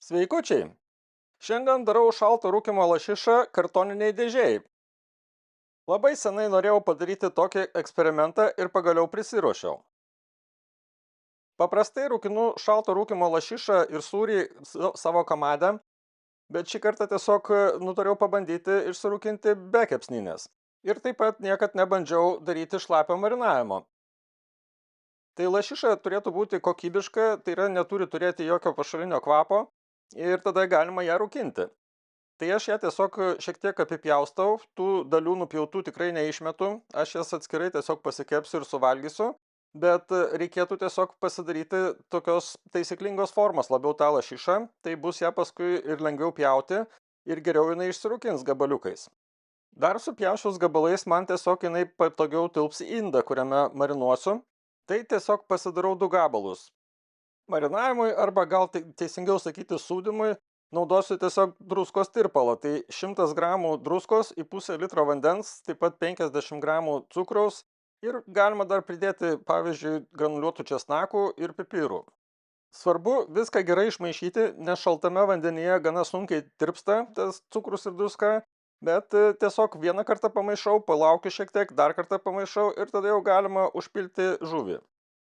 Sveikučiai! Šiandien darau šalto rūkymo lašišą kartoniniai dėžėjai. Labai senai norėjau padaryti tokį eksperimentą ir pagaliau prisiruošiau. Paprastai rūkinu šalto rūkymo lašišą ir sūrį savo kamadę, bet šį kartą tiesiog nutariau pabandyti išsirūkinti be kepsninės. Ir taip pat niekad nebandžiau daryti šlapio marinavimo. Tai lašiša turėtų būti kokybiška, tai yra neturi turėti jokio pašalinio kvapo ir tada galima ją rūkinti. Tai aš ją tiesiog šiek tiek apipjaustau, tų dalių nupjautų tikrai neišmetu, aš jas atskirai tiesiog pasikepsiu ir suvalgysiu, bet reikėtų tiesiog pasidaryti tokios taisyklingos formos labiau tą lašišą, tai bus ją paskui ir lengviau pjauti ir geriau jinai išsirūkins gabaliukais. Dar supjausčius gabalais man tiesiog jinai patogiau tilps į indą, kuriame marinuosiu, tai tiesiog pasidarau 2 gabalus. Marinavimui arba gal teisingiau sakyti sūdymui naudosiu tiesiog druskos tirpalą, tai 100 gramų druskos į pusę litro vandens, taip pat 50 gramų cukraus ir galima dar pridėti, pavyzdžiui, granuliuotų česnakų ir pipirų. Svarbu viską gerai išmaišyti, nes šaltame vandenyje gana sunkiai tirpsta tas cukrus ir druska, bet tiesiog vieną kartą pamaišau, palaukiu šiek tiek, dar kartą pamaišau ir tada jau galima užpilti žuvį.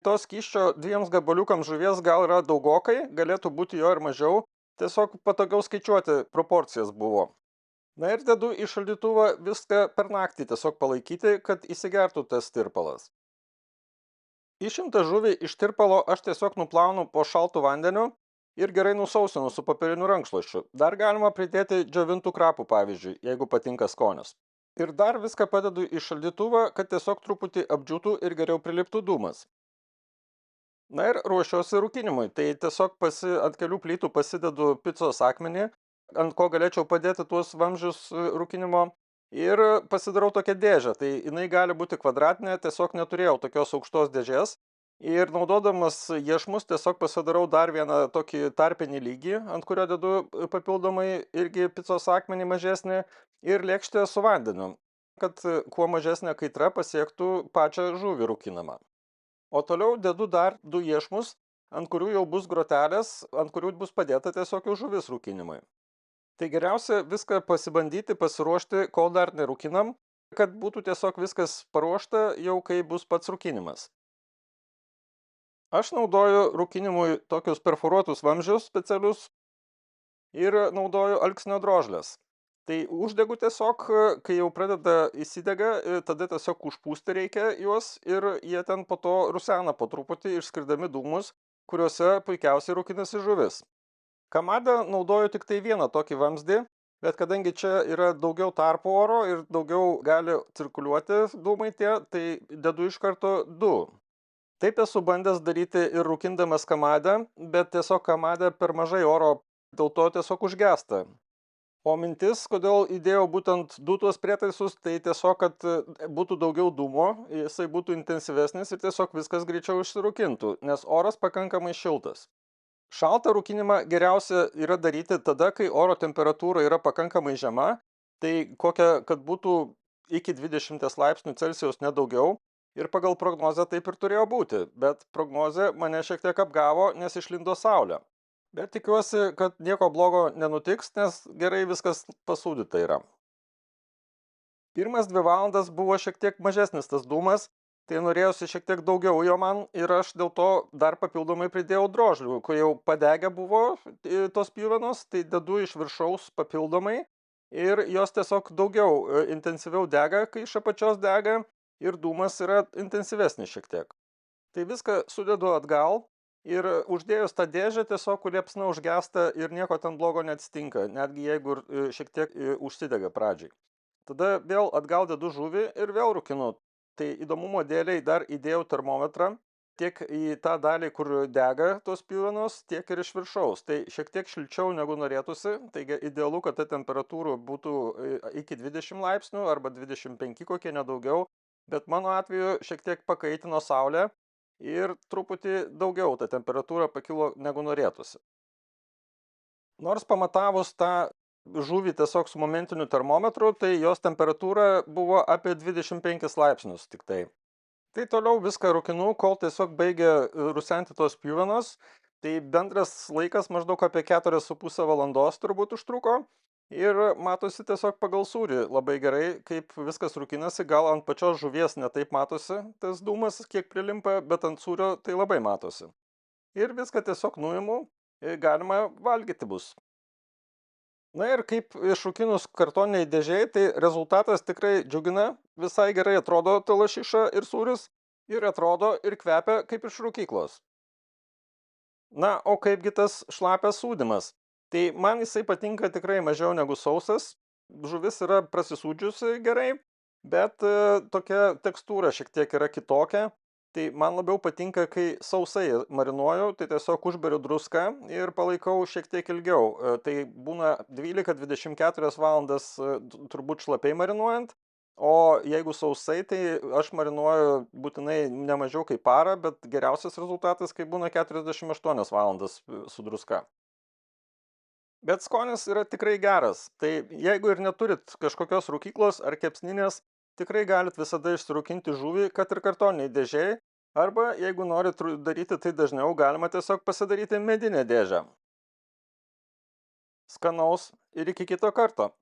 To skysčio 2 gabaliukams žuvies gal yra daugokai, galėtų būti jo ir mažiau, tiesiog patogiau skaičiuoti proporcijas buvo. Na ir dedu į šaldytuvą viską per naktį tiesiog palaikyti, kad įsigertų tas tirpalas. Išimtą žuvį iš tirpalo aš tiesiog nuplaunu po šaltu vandeniu ir gerai nusausinu su popieriniu rankšluosčiu. Dar galima pridėti džiovintų krapų, pavyzdžiui, jeigu patinka skonis. Ir dar viską padedu į šaldytuvą, kad tiesiog truputį apdžiūtų ir geriau priliptų dūmas. Na ir ruošiuosi rūkinimui, tai tiesiog ant kelių plytų pasidedu picos akmenį, ant ko galėčiau padėti tuos vamzdžius rūkinimo ir pasidarau tokią dėžę, tai jinai gali būti kvadratinė, tiesiog neturėjau tokios aukštos dėžės ir naudodamas iešmus tiesiog pasidarau dar vieną tokį tarpinį lygį, ant kurio dedu papildomai irgi picos akmenį mažesnį ir lėkštę su vandeniu, kad kuo mažesnė kaitra pasiektų pačią žuvį rūkinamą. O toliau dedu dar 2 iešmus, ant kurių jau bus grotelės, ant kurių bus padėta tiesiog jau žuvis rūkinimui. Tai geriausia viską pasibandyti, pasiruošti, kol dar nerūkinam, kad būtų tiesiog viskas paruošta jau kai bus pats rūkinimas. Aš naudoju rūkinimui tokius perforuotus vamzdžius specialius ir naudoju alksnio drožles. Tai uždegu tiesiog, kai jau pradeda įsidega, tada tiesiog užpūsti reikia juos ir jie ten po to rusena po truputį išskirdami dūmus, kuriuose puikiausiai rūkinasi žuvis. Kamadą naudoju tik tai vieną tokį vamzdį, bet kadangi čia yra daugiau tarpų oro ir daugiau gali cirkuliuoti dūmai tie, tai dedu iš karto 2. Taip esu bandęs daryti ir rūkindamas kamadę, bet tiesiog kamadė per mažai oro, dėl to tiesiog užgesta. O mintis, kodėl įdėjau būtent 2 tuos prietaisus, tai tiesiog, kad būtų daugiau dūmo, jisai būtų intensyvesnis ir tiesiog viskas greičiau išsirūkintų, nes oras pakankamai šiltas. Šaltą rūkinimą geriausia yra daryti tada, kai oro temperatūra yra pakankamai žema, tai kokia, kad būtų iki 20 laipsnių Celsijaus nedaugiau ir pagal prognozę taip ir turėjo būti, bet prognozė mane šiek tiek apgavo, nes išlindo saulė. Bet tikiuosi, kad nieko blogo nenutiks, nes gerai viskas pasūdyta yra. Pirmas 2 valandas buvo šiek tiek mažesnis tas dūmas, tai norėjosi šiek tiek daugiau jo man ir aš dėl to dar papildomai pridėjau drožlių, kai jau padegę buvo tos pjuvenos, tai dedu iš viršaus papildomai ir jos tiesiog daugiau intensyviau dega, kai iš apačios dega ir dūmas yra intensyvesnis šiek tiek. Tai viską sudedu atgal. Ir uždėjus tą dėžę tiesiog liepsna užgesta ir nieko ten blogo neatsitinka, netgi jeigu šiek tiek užsidega pradžiai. Tada vėl atgal dedu žuvį ir vėl rūkinu. Tai įdomumo dėliai dar įdėjau termometrą tiek į tą dalį, kur dega tos pjuvenos, tiek ir iš viršaus. Tai šiek tiek šilčiau negu norėtųsi, taigi idealu, kad ta temperatūra būtų iki 20 laipsnių arba 25 kokie nedaugiau, bet mano atveju šiek tiek pakaitino saulė. Ir truputį daugiau ta temperatūra pakilo negu norėtųsi. Nors pamatavus tą žuvį tiesiog su momentiniu termometru, tai jos temperatūra buvo apie 25 laipsnius tik tai. Tai toliau viską rūkinu, kol tiesiog baigia rusenti tos pjuvenos. Tai bendras laikas maždaug apie 4,5 valandos turbūt užtruko. Ir matosi tiesiog pagal sūrį labai gerai, kaip viskas rūkinasi. Gal ant pačios žuvies netaip matosi tas dūmas, kiek prilimpa, bet ant sūrio tai labai matosi. Ir viską tiesiog nuimu ir galima valgyti bus. Na ir kaip išrūkinus kartoniniai dėžiai, tai rezultatas tikrai džiugina. Visai gerai atrodo ta lašiša ir sūris. Ir atrodo ir kvepia kaip iš rūkyklos. Na, o kaipgi tas šlapias sūdymas? Tai man jisai patinka tikrai mažiau negu sausas. Žuvis yra prasisūdžiusi gerai, bet tokia tekstūra šiek tiek yra kitokia. Tai man labiau patinka, kai sausai marinuoju, tai tiesiog užberiu druską ir palaikau šiek tiek ilgiau. Tai būna 12-24 valandas turbūt šlapiai marinuojant. O jeigu sausai, tai aš marinuoju būtinai ne mažiau kaip parą, bet geriausias rezultatas, kai būna 48 valandas su druska. Bet skonis yra tikrai geras. Tai jeigu ir neturit kažkokios rūkyklos ar kepsninės, tikrai galit visada išsirūkinti žuvį, kad ir kartoniniai dėžiai. Arba jeigu norit daryti tai dažniau, galima tiesiog pasidaryti medinę dėžę. Skanaus ir iki kito karto.